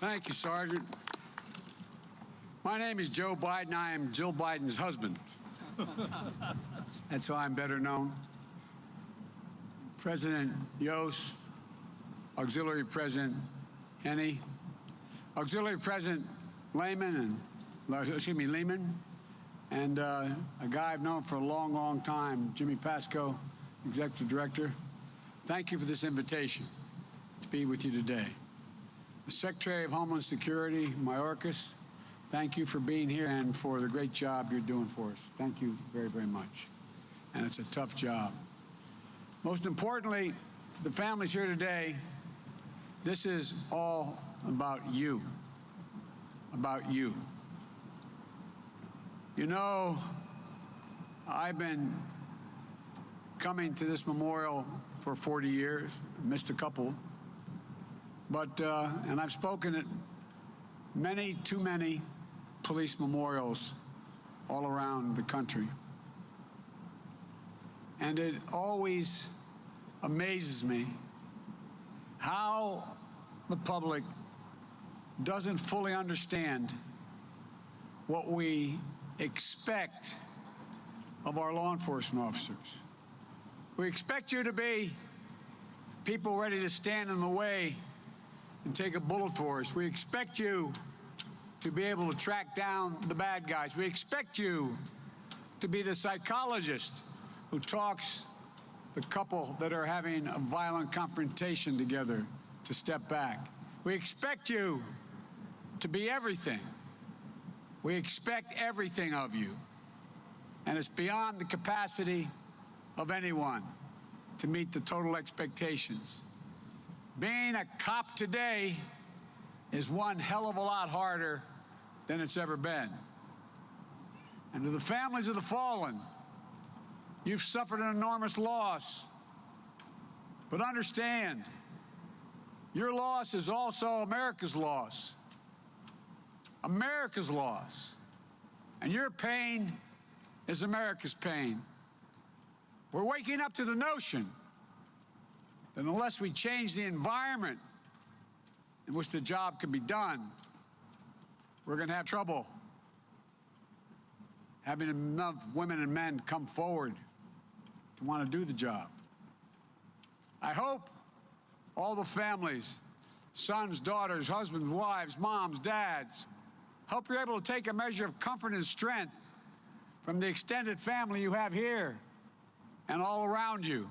Thank you, Sergeant. My name is Joe Biden. I am Jill Biden's husband. That's how I'm better known. President Yost, Auxiliary President Henne, Auxiliary President Lehman, and a guy I've known for a long, long time, Jimmy Pasco, Executive Director. Thank you for this invitation to be with you today. The Secretary of Homeland Security, Mayorkas, thank you for being here and for the great job you're doing for us. Thank you very, very much. And it's a tough job. Most importantly, to the families here today, this is all about you. About you. You know, I've been coming to this memorial for 40 years, missed a couple, but, and I've spoken at many, too many police memorials all around the country. And it always amazes me how the public doesn't fully understand what we expect of our law enforcement officers. We expect you to be people ready to stand in the way and take a bullet for us. We expect you to be able to track down the bad guys. We expect you to be the psychologist who talks the couple that are having a violent confrontation together to step back. We expect you to be everything. We expect everything of you. And it's beyond the capacity of anyone to meet the total expectations. Being a cop today is one hell of a lot harder than it's ever been. And to the families of the fallen, you've suffered an enormous loss. But understand, your loss is also America's loss. America's loss. And your pain is America's pain. We're waking up to the notion that unless we change the environment in which the job can be done, we're going to have trouble having enough women and men come forward to want to do the job. I hope all the families, sons, daughters, husbands, wives, moms, dads, hope you're able to take a measure of comfort and strength from the extended family you have here and all around you.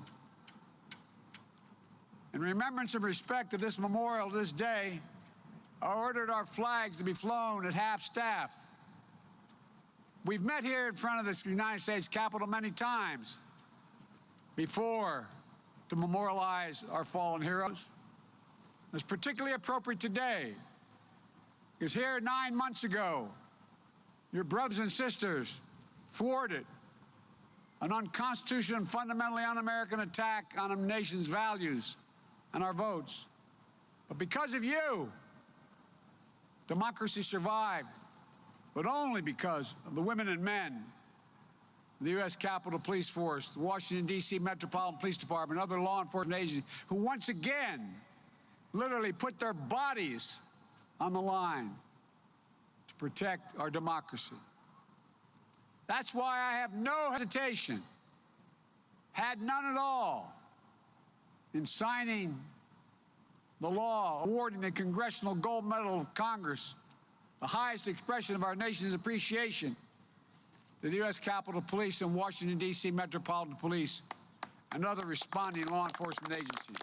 In remembrance and respect to this memorial this day, I ordered our flags to be flown at half-staff. We've met here in front of the United States Capitol many times before to memorialize our fallen heroes. It's particularly appropriate today because here 9 months ago, your brothers and sisters thwarted an unconstitutional and fundamentally un-American attack on our nation's values and our votes. But because of you, democracy survived, but only because of the women and men, the U.S. Capitol Police Force, the Washington, D.C. Metropolitan Police Department, other law enforcement agencies, who once again literally put their bodies on the line to protect our democracy. That's why I have no hesitation, had none at all, in signing the law awarding the Congressional Gold Medal of Congress, the highest expression of our nation's appreciation, to the U.S. Capitol Police and Washington, D.C. Metropolitan Police and other responding law enforcement agencies.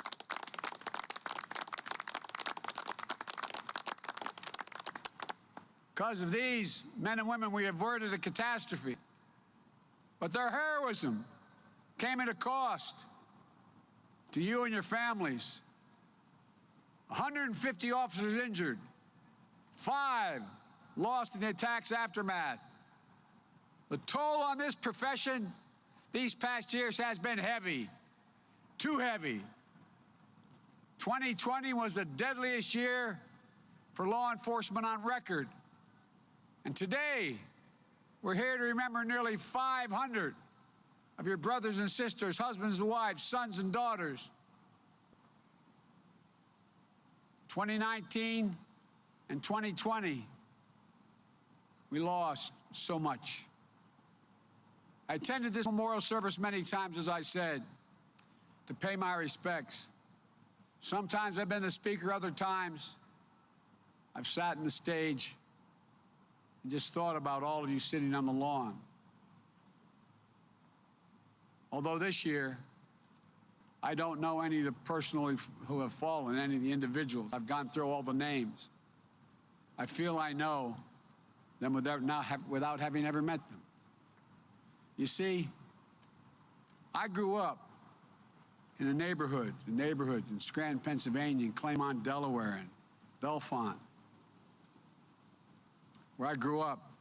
Because of these men and women, we averted a catastrophe. But their heroism came at a cost to you and your families. 150 officers injured, 5 lost in the attack's aftermath. The toll on this profession these past years has been heavy, too heavy. 2020 was the deadliest year for law enforcement on record. And today, we're here to remember nearly 500 of your brothers and sisters, husbands and wives, sons and daughters. 2019 In 2020, we lost so much. I attended this memorial service many times, as I said, to pay my respects. Sometimes I've been the speaker, other times I've sat in the stage and just thought about all of you sitting on the lawn. Although this year, I don't know any of the personally who have fallen, any of the individuals. I've gone through all the names. I feel I know them without having ever met them. You see, I grew up in the neighborhoods in Scranton, Pennsylvania, and Claymont, Delaware, and Bellefonte, where I grew up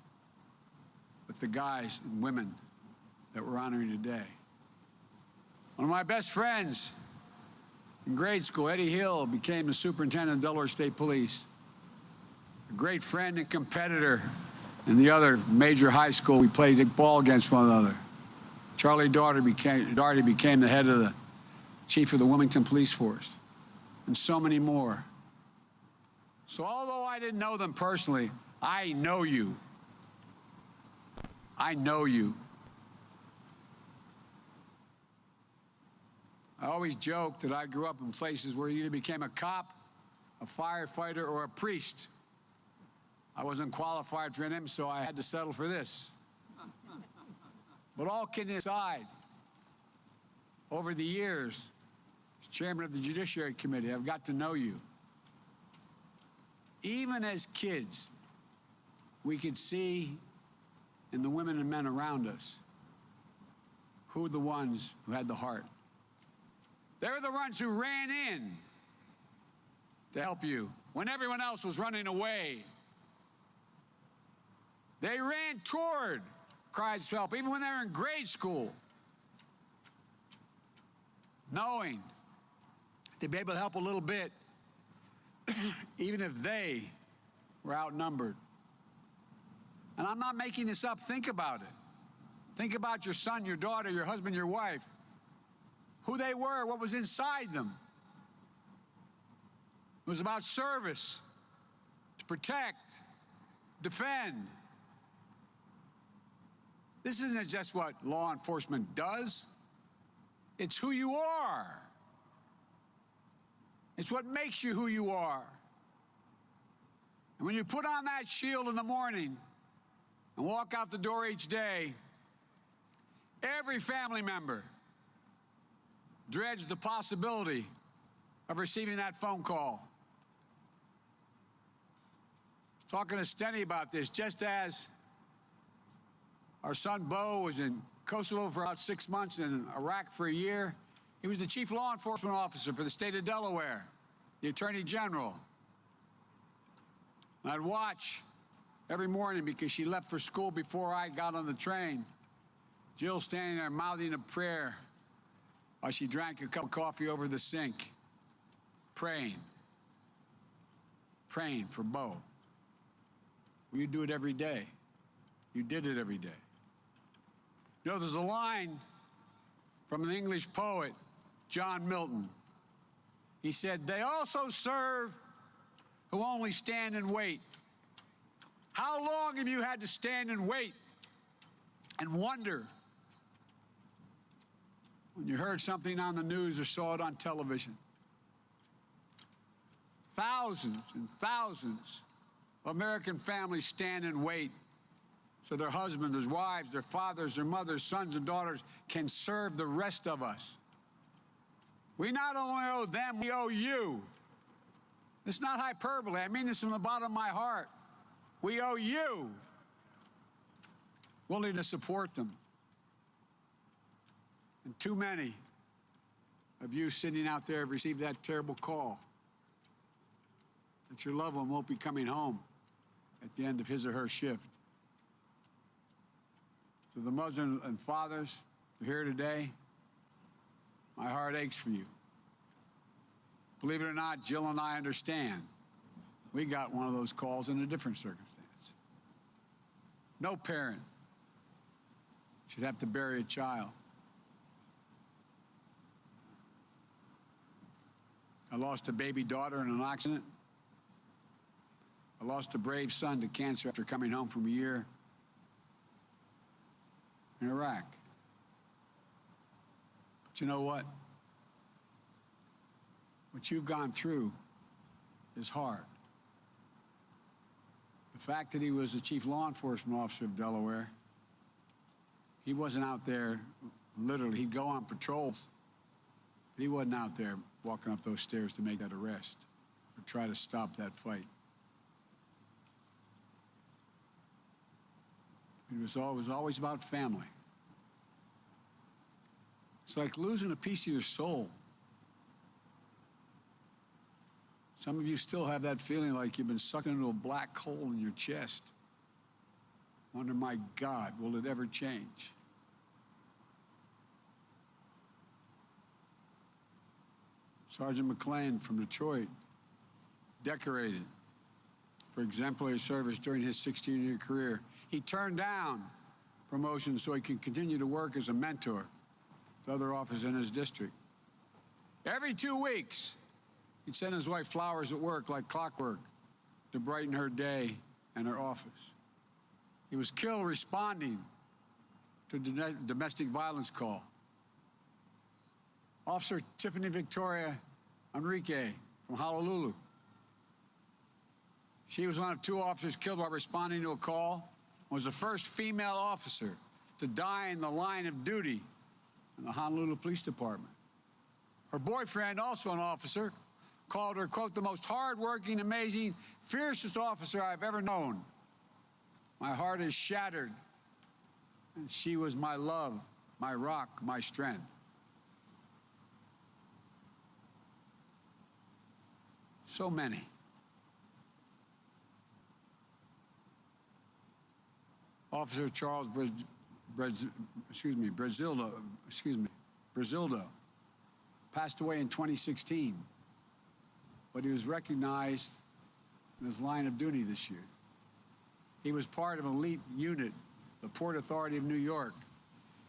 with the guys and women that we're honoring today. One of my best friends in grade school, Eddie Hill, became the superintendent of Delaware State Police. A great friend and competitor in the other major high school. We played ball against one another. Charlie Daugherty became the head of the chief of the Wilmington Police Force, and so many more. So although I didn't know them personally, I know you. I know you. I always joke that I grew up in places where you either became a cop, a firefighter, or a priest. I wasn't qualified for them, so I had to settle for this. But all kidding aside, over the years, as chairman of the Judiciary Committee, I've got to know you. Even as kids, we could see in the women and men around us who were the ones who had the heart. They were the ones who ran in to help you when everyone else was running away. They ran toward cries for help, even when they were in grade school, knowing they'd be able to help a little bit, even if they were outnumbered. And I'm not making this up. Think about it. Think about your son, your daughter, your husband, your wife, who they were, what was inside them. It was about service, to protect, defend. This isn't just what law enforcement does. It's who you are. It's what makes you who you are. And when you put on that shield in the morning and walk out the door each day, every family member dreads the possibility of receiving that phone call. I was talking to Steny about this. Just as our son Bo was in Kosovo for about 6 months and in Iraq for a year, he was the chief law enforcement officer for the state of Delaware, the attorney general. And I'd watch every morning because she left for school before I got on the train. Jill standing there mouthing a prayer while she drank a cup of coffee over the sink, praying for Bo. Well, you do it every day. You did it every day. You know, there's a line from an English poet, John Milton. He said, "They also serve who only stand and wait." How long have you had to stand and wait and wonder when you heard something on the news or saw it on television? Thousands and thousands of American families stand and wait so their husbands, their wives, their fathers, their mothers, sons and daughters can serve the rest of us. We not only owe them, we owe you. It's not hyperbole. I mean this from the bottom of my heart. We owe you. Willing to support them. And too many of you sitting out there have received that terrible call that your loved one won't be coming home at the end of his or her shift. To the mothers and fathers who are here today, my heart aches for you. Believe it or not, Jill and I understand. We got one of those calls in a different circumstance. No parent should have to bury a child. I lost a baby daughter in an accident. I lost a brave son to cancer after coming home from a year in Iraq. But you know what? What you've gone through is hard. The fact that he was the chief law enforcement officer of Delaware, he wasn't out there literally. He'd go on patrols, but he wasn't out there walking up those stairs to make that arrest or try to stop that fight. It was always about family. It's like losing a piece of your soul. Some of you still have that feeling like you've been sucked into a black hole in your chest. Wonder, my God, will it ever change? Sergeant McClain from Detroit, decorated for exemplary service during his 16-year career. He turned down promotion so he could continue to work as a mentor to other officers in his district. Every 2 weeks, he'd send his wife flowers at work like clockwork to brighten her day and her office. He was killed responding to a domestic violence call. Officer Tiffany Victoria Enrique from Honolulu. She was one of 2 officers killed while responding to a call, was the first female officer to die in the line of duty in the Honolulu Police Department. Her boyfriend, also an officer, called her, quote, the most hardworking, amazing, fiercest officer I've ever known. My heart is shattered, and she was my love, my rock, my strength. So many. Officer Charles Brazildo passed away in 2016, but he was recognized in his line of duty this year. He was part of an elite unit, the Port Authority of New York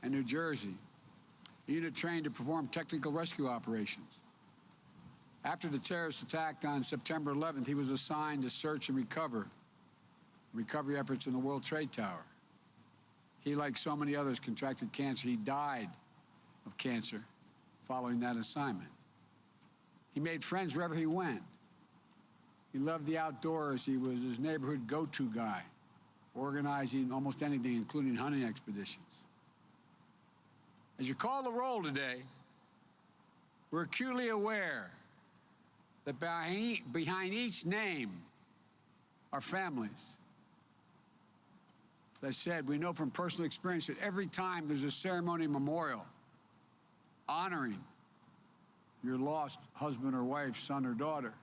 and New Jersey, a unit trained to perform technical rescue operations. After the terrorist attack on September 11th, he was assigned to search and recovery efforts in the World Trade Tower. He, like so many others, contracted cancer. He died of cancer following that assignment. He made friends wherever he went. He loved the outdoors. He was his neighborhood go-to guy, organizing almost anything, including hunting expeditions. As you call the roll today, we're acutely aware that behind each name are families. As I said, we know from personal experience that every time there's a ceremony memorial honoring your lost husband or wife, son or daughter,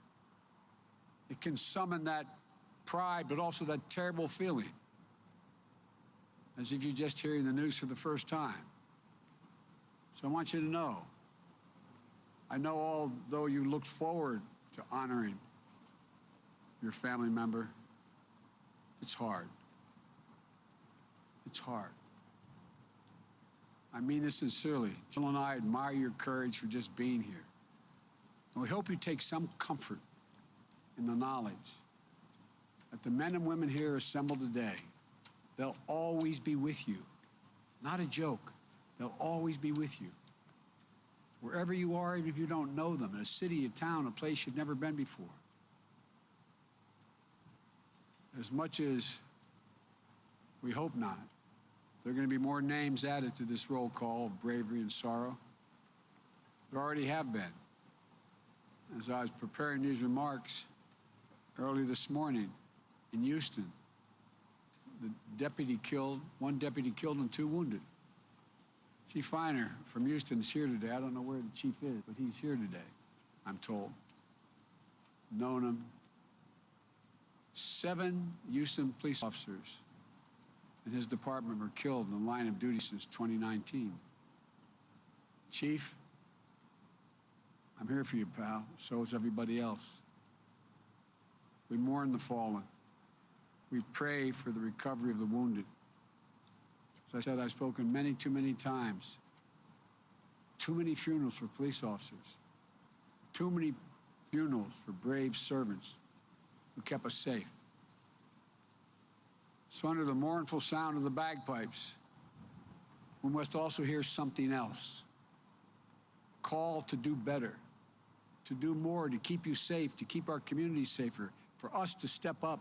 it can summon that pride, but also that terrible feeling, as if you're just hearing the news for the first time. So I want you to know, I know although you looked forward to honoring your family member, it's hard. It's hard. I mean this sincerely. Jill and I admire your courage for just being here. And we hope you take some comfort in the knowledge that the men and women here assembled today, they'll always be with you. Not a joke. They'll always be with you. Wherever you are, even if you don't know them, in a city, a town, a place you've never been before. As much as we hope not, there are going to be more names added to this roll call of bravery and sorrow. There already have been. As I was preparing these remarks early this morning in Houston, one deputy killed and 2 wounded. Chief Feiner from Houston is here today. I don't know where the chief is, but he's here today, I'm told. Known him. 7 Houston police officers in his department were killed in the line of duty since 2019. Chief, I'm here for you, pal. So is everybody else. We mourn the fallen. We pray for the recovery of the wounded. As I said, I've spoken too many times. Too many funerals for police officers. Too many funerals for brave servants who kept us safe. So under the mournful sound of the bagpipes, we must also hear something else. Call to do better, to do more, to keep you safe, to keep our communities safer, for us to step up,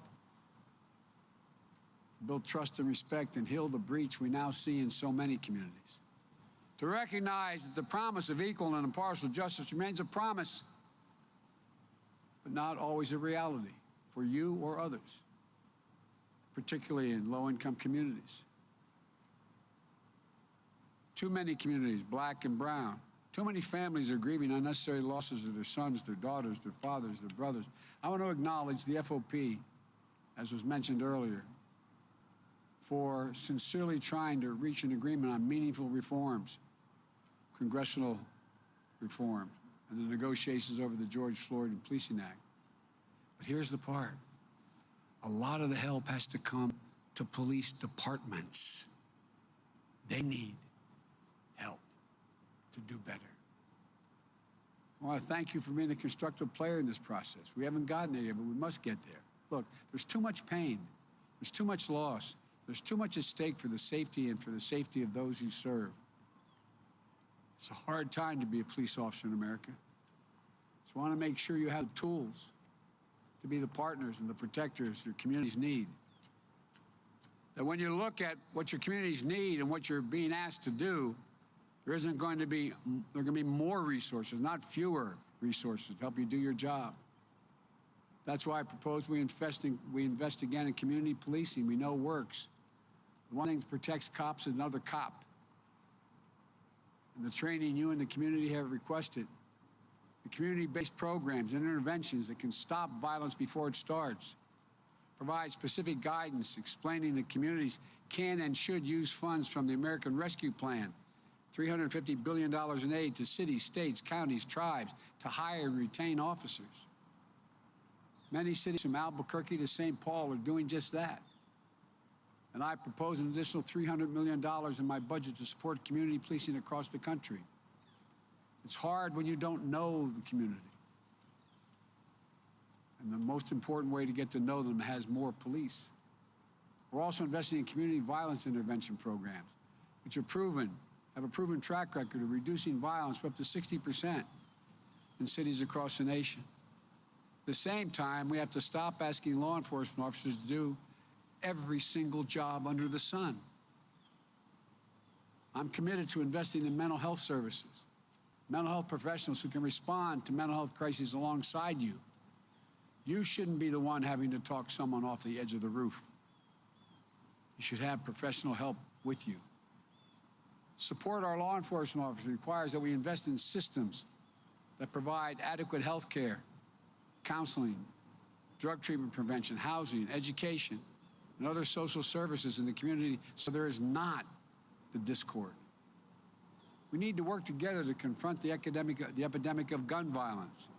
build trust and respect, and heal the breach we now see in so many communities. To recognize that the promise of equal and impartial justice remains a promise, but not always a reality for you or others, particularly in low-income communities. Too many communities, black and brown, too many families are grieving unnecessary losses of their sons, their daughters, their fathers, their brothers. I want to acknowledge the FOP, as was mentioned earlier, for sincerely trying to reach an agreement on meaningful reforms, congressional reform, and the negotiations over the George Floyd and Policing Act. But here's the part. A lot of the help has to come to police departments. They need help to do better. I want to thank you for being a constructive player in this process. We haven't gotten there yet, but we must get there. Look, there's too much pain. There's too much loss. There's too much at stake for the safety and for the safety of those you serve. It's a hard time to be a police officer in America. So I want to make sure you have the tools to be the partners and the protectors your communities need. That when you look at what your communities need and what you're being asked to do, there are going to be more resources, not fewer resources to help you do your job. That's why I propose we invest again in community policing. We know works. One thing that protects cops is another cop. And the training you and the community have requested, the community-based programs and interventions that can stop violence before it starts, provide specific guidance explaining that communities can and should use funds from the American Rescue Plan, $350 billion in aid to cities, states, counties, tribes, to hire and retain officers. Many cities from Albuquerque to St. Paul are doing just that. And I propose an additional $300 million in my budget to support community policing across the country. It's hard when you don't know the community. And the most important way to get to know them has more police. We're also investing in community violence intervention programs, which have a proven track record of reducing violence by up to 60% in cities across the nation. At the same time, we have to stop asking law enforcement officers to do every single job under the sun. I'm committed to investing in mental health services, mental health professionals who can respond to mental health crises alongside you. You shouldn't be the one having to talk someone off the edge of the roof. You should have professional help with you. Support our law enforcement officers requires that we invest in systems that provide adequate health care, counseling, drug treatment prevention, housing, education, and other social services in the community so there is not the discord. We need to work together to confront the epidemic of gun violence.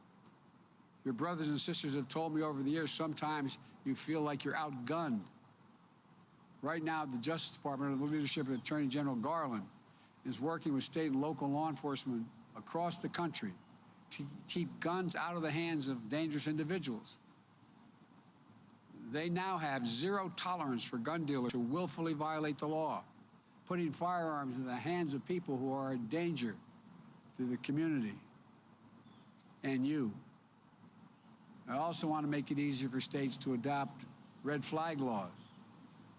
Your brothers and sisters have told me over the years sometimes you feel like you're outgunned. Right now, the Justice Department, under the leadership of Attorney General Garland, is working with state and local law enforcement across the country to keep guns out of the hands of dangerous individuals. They now have zero tolerance for gun dealers who willfully violate the law, putting firearms in the hands of people who are a danger to the community and you. I also want to make it easier for states to adopt red flag laws,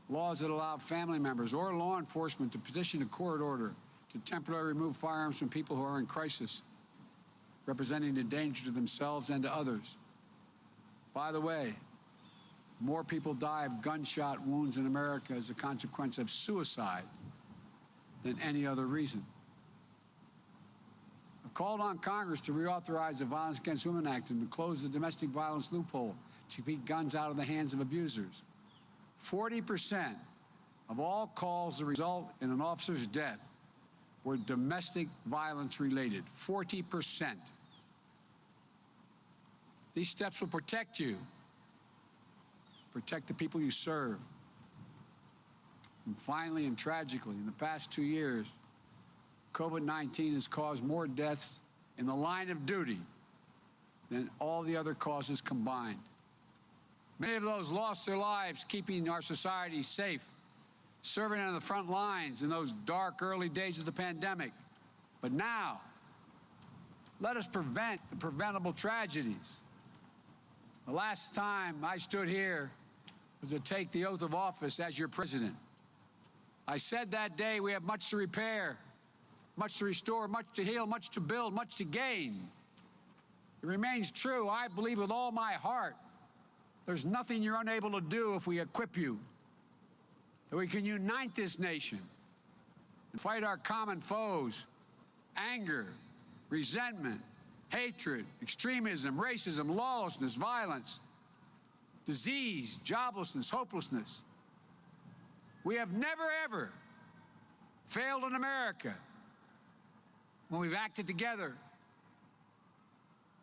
laws that allow family members or law enforcement to petition a court order to temporarily remove firearms from people who are in crisis, representing a danger to themselves and to others. By the way, more people die of gunshot wounds in America as a consequence of suicide than any other reason. I've called on Congress to reauthorize the Violence Against Women Act and to close the domestic violence loophole to keep guns out of the hands of abusers. 40% of all calls that result in an officer's death were domestic violence related. 40%. These steps will protect you, protect the people you serve. And finally and tragically, in the past 2 years, COVID-19 has caused more deaths in the line of duty than all the other causes combined. Many of those lost their lives keeping our society safe, serving on the front lines in those dark early days of the pandemic. But now, let us prevent the preventable tragedies. The last time I stood here was to take the oath of office as your president. I said that day we have much to repair, much to restore, much to heal, much to build, much to gain. It remains true. I believe with all my heart there's nothing you're unable to do if we equip you, that we can unite this nation and fight our common foes: anger, resentment, hatred, extremism, racism, lawlessness, violence, disease, joblessness, hopelessness. We have never, ever failed in America when we've acted together.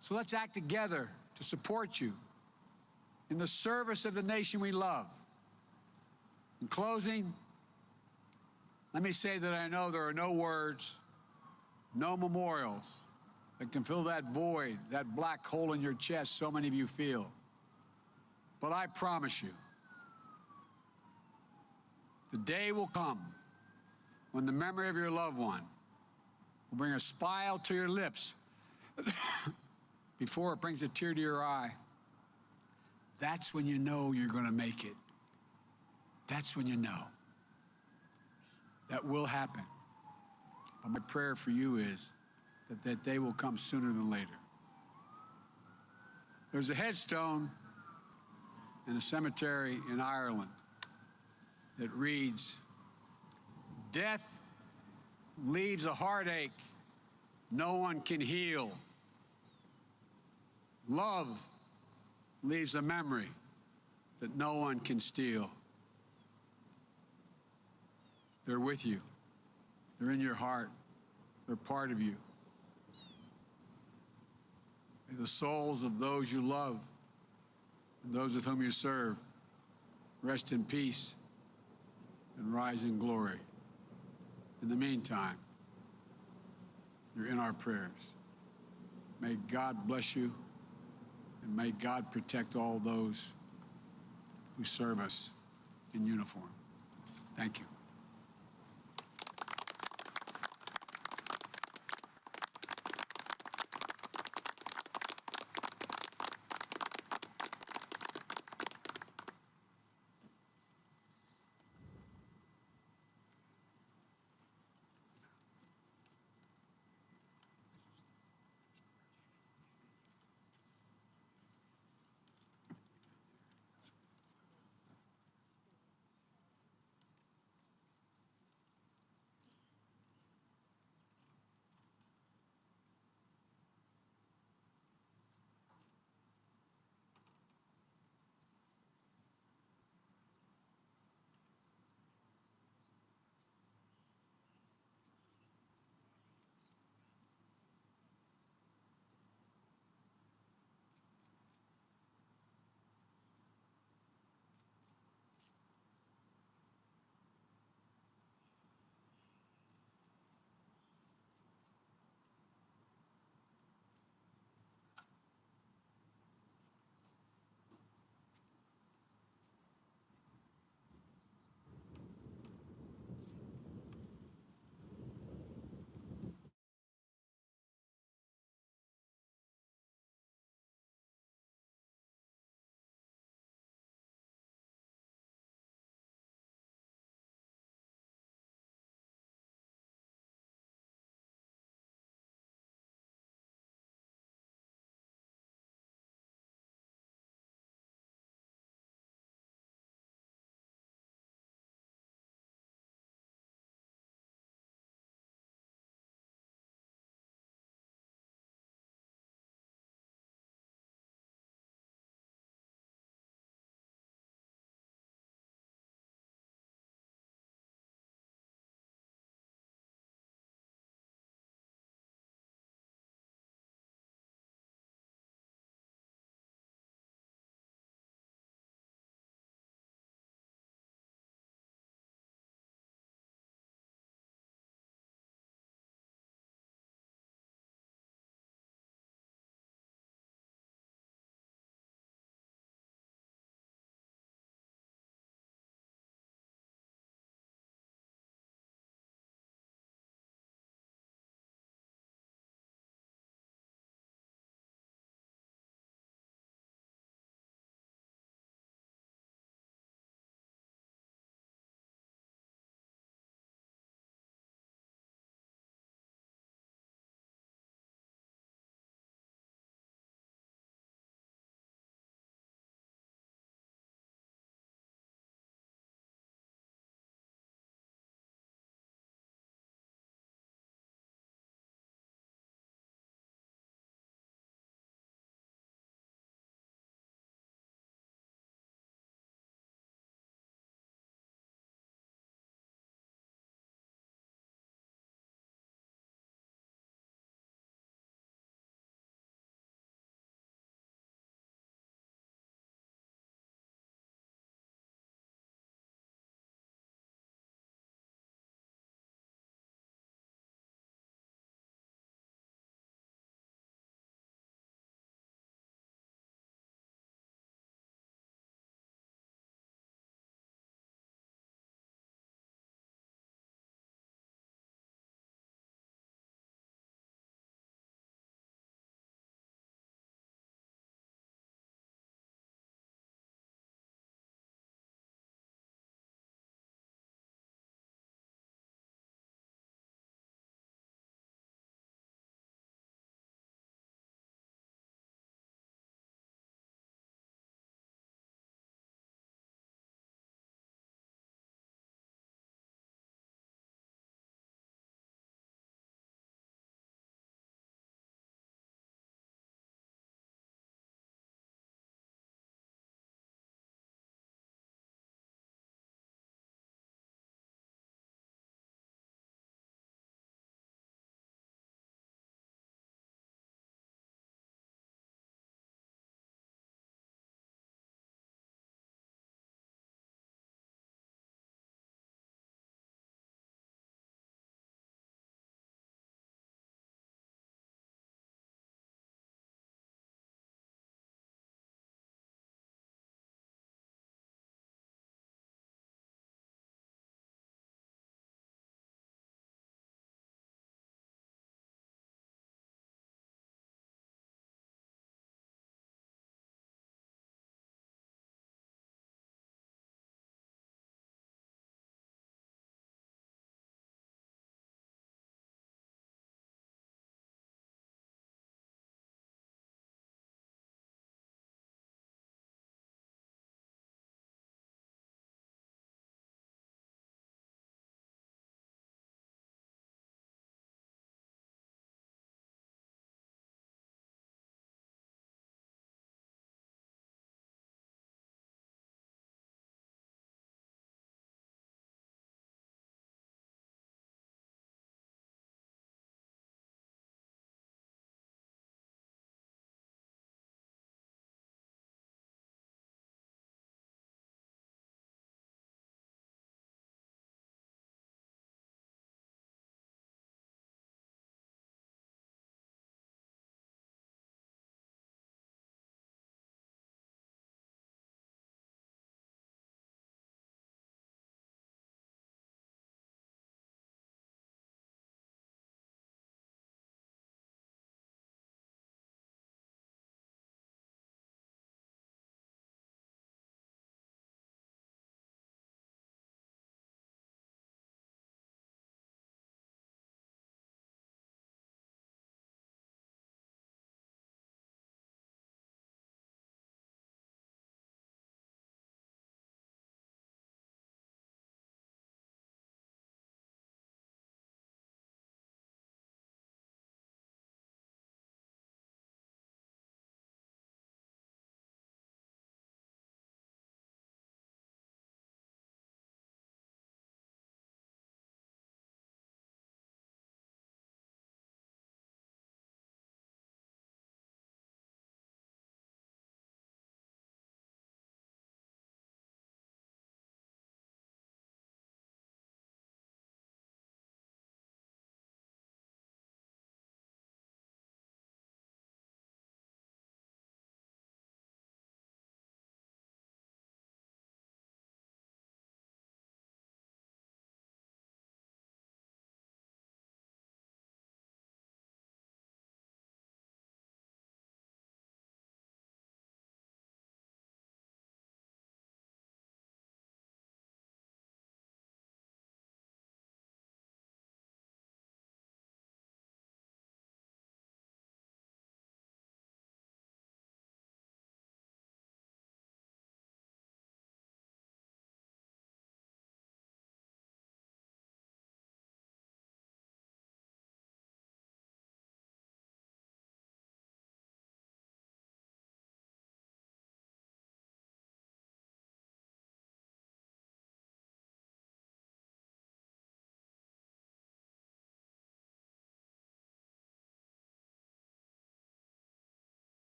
So let's act together to support you in the service of the nation we love. In closing, let me say that I know there are no words, no memorials that can fill that void, that black hole in your chest so many of you feel. But I promise you, the day will come when the memory of your loved one will bring a smile to your lips before it brings a tear to your eye. That's when you know you're going to make it. That's when you know. That will happen. But my prayer for you is that that day will come sooner than later. There's a headstone in a cemetery in Ireland that reads, "Death leaves a heartache no one can heal. Love leaves a memory that no one can steal." They're with you. They're in your heart. They're part of you. May the souls of those you love and those with whom you serve rest in peace and rise in glory. In the meantime, you're in our prayers. May God bless you, and may God protect all those who serve us in uniform. Thank you.